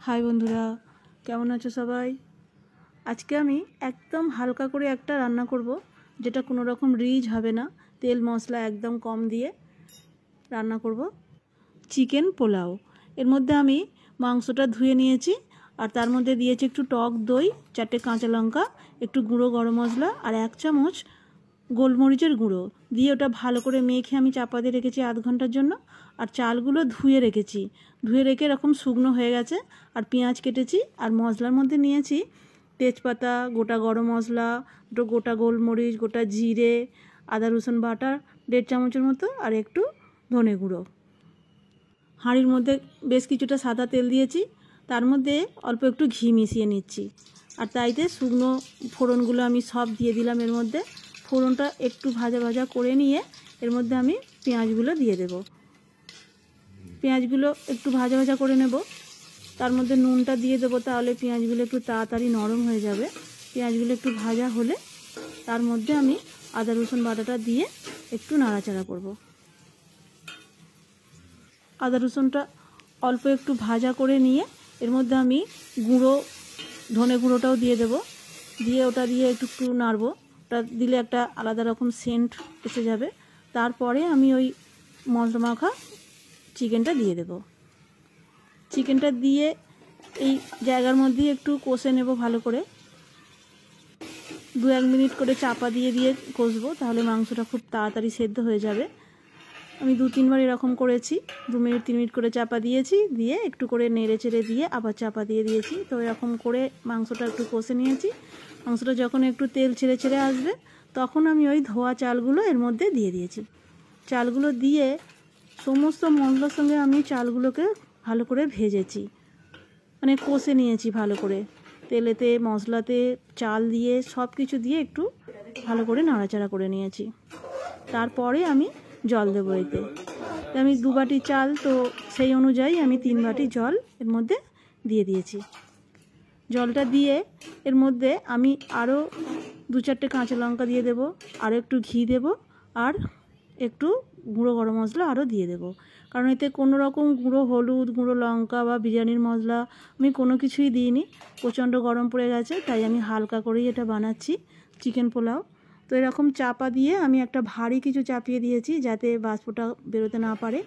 High বন্ধুরা, কেমন আছো সবাই? আজকে আমি একদম হালকা করে একটা রান্না করব, যেটা কোনো রকম রিচ হবে না, তেল মশলা একদম কম দিয়ে রান্না করব। চিকেন পোলাও। এর মধ্যে আমি মাংসটা ধুয়ে নিয়েছি, আর তার মধ্যে দিয়েছি একটু টক দই, 4টে কাঁচা লঙ্কা, একটু গুঁড়ো গরম মশলা আর 1 চামচ গোলমরিচের গুঁড়ো দিয়ে ওটা ভালো করে মেখে আমি চাপা দিয়ে রেখেছি আধ ঘন্টার জন্য। আর চালগুলো ধুয়ে রেখেছি, ধুয়ে রেখে এরকম শুকনো হয়ে গেছে। আর পেঁয়াজ কেটেছি, আর মশলার মধ্যে নিয়েছি তেজপাতা, গোটা গরম মশলা, গোটা গোলমরিচ, গোটা জিরে, আদা রসুন বাটা 1.5 চামচের মতো, আর একটু ধনে গুঁড়ো। হাঁড়ির মধ্যে বেশ কিছুটা সাদা তেল দিয়েছি, তার মধ্যে অল্প একটু ঘি মিশিয়ে নিচ্ছি। আর তাইতে শুকনো ফোড়নগুলো আমি সব দিয়ে দিলাম এর মধ্যে। ফোড়নটা একটু ভাজা ভাজা করে নিয়ে এর মধ্যে আমি পেঁয়াজগুলো দিয়ে দেব। পেঁয়াজগুলো একটু ভাজা ভাজা করে নেব, তার মধ্যে নুনটা দিয়ে দেবো, তাহলে পেঁয়াজগুলো একটু তাড়াতাড়ি নরম হয়ে যাবে। পেঁয়াজগুলো একটু ভাজা হলে তার মধ্যে আমি আদা রসুন বাটাটা দিয়ে একটু নাড়াচাড়া করব। আদা রসুনটা অল্প একটু ভাজা করে নিয়ে এর মধ্যে আমি ধনে গুঁড়োটাও দিয়ে দেব, দিয়ে ওটা দিয়ে একটু নাড়বো। ওটা দিলে একটা আলাদা রকম সেন্ট এসে যাবে। তারপরে আমি ওই মশলা মাখা চিকেনটা দিয়ে দেব। চিকেনটা দিয়ে এই জায়গার মধ্যে একটু কষে নেব ভালো করে। 2-1 মিনিট করে চাপা দিয়ে দিয়ে কষবো, তাহলে মাংসটা খুব তাড়াতাড়ি সেদ্ধ হয়ে যাবে। আমি 2-3 বার এরকম করেছি। 2 মিনিট 3 মিনিট করে চাপা দিয়েছি, দিয়ে একটু করে নেড়ে চেড়ে দিয়ে আবার চাপা দিয়ে দিয়েছি। তো এরকম করে মাংসটা একটু কষে নিয়েছি। মাংসটা যখন একটু তেল ছেড়ে ছেড়ে আসবে, তখন আমি ওই ধোয়া চালগুলো এর মধ্যে দিয়ে দিয়েছি। চালগুলো দিয়ে সমস্ত মশলার সঙ্গে আমি চালগুলোকে ভালো করে ভেজেছি, মানে কষে নিয়েছি ভালো করে। তেলেতে, মশলাতে, চাল দিয়ে সব কিছু দিয়ে একটু ভালো করে নাড়াচাড়া করে নিয়েছি। তারপরে আমি জল দেবো এতে। আমি 2 বাটি চাল, তো সেই অনুযায়ী আমি 3 বাটি জল এর মধ্যে দিয়ে দিয়েছি। জলটা দিয়ে এর মধ্যে আমি আরও 2-4টে কাঁচা লঙ্কা দিয়ে দেবো, আরও একটু ঘি দেব, আর একটু গুঁড়ো গরম মশলা আরও দিয়ে দেব। কারণ এতে কোনো রকম গুঁড়ো হলুদ, গুঁড়ো লঙ্কা বা বিরিয়ানির মশলা আমি কোনো কিছুই দিইনি। প্রচণ্ড গরম পড়ে গেছে, তাই আমি হালকা করেই এটা বানাচ্ছি চিকেন পোলাও। তো এরকম চাপা দিয়ে আমি একটা ভারী কিছু চাপিয়ে দিয়েছি, যাতে বাষ্পটা বেরোতে না পারে।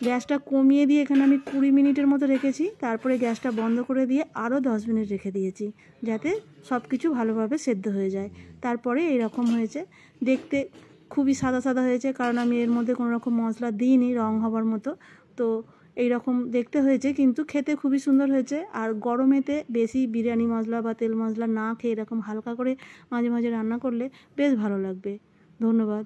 গ্যাসটা কমিয়ে দিয়ে এখানে আমি 20 মিনিটের মতো রেখেছি। তারপরে গ্যাসটা বন্ধ করে দিয়ে আরও 10 মিনিট রেখে দিয়েছি, যাতে সব কিছু ভালোভাবে সেদ্ধ হয়ে যায়। তারপরে এইরকম হয়েছে, দেখতে খুবই সাদা সাদা হয়েছে, কারণ আমি এর মধ্যে কোনো রকম মশলা দিইনি রং হবার মতো। তো এই রকম দেখতে হয়েছে, কিন্তু খেতে খুবই সুন্দর হয়েছে। আর গরমেতে বেশি বিরিয়ানি মশলা বা তেল মশলা না খেয়ে এরকম হালকা করে মাঝে মাঝে রান্না করলে বেশ ভালো লাগবে। ধন্যবাদ।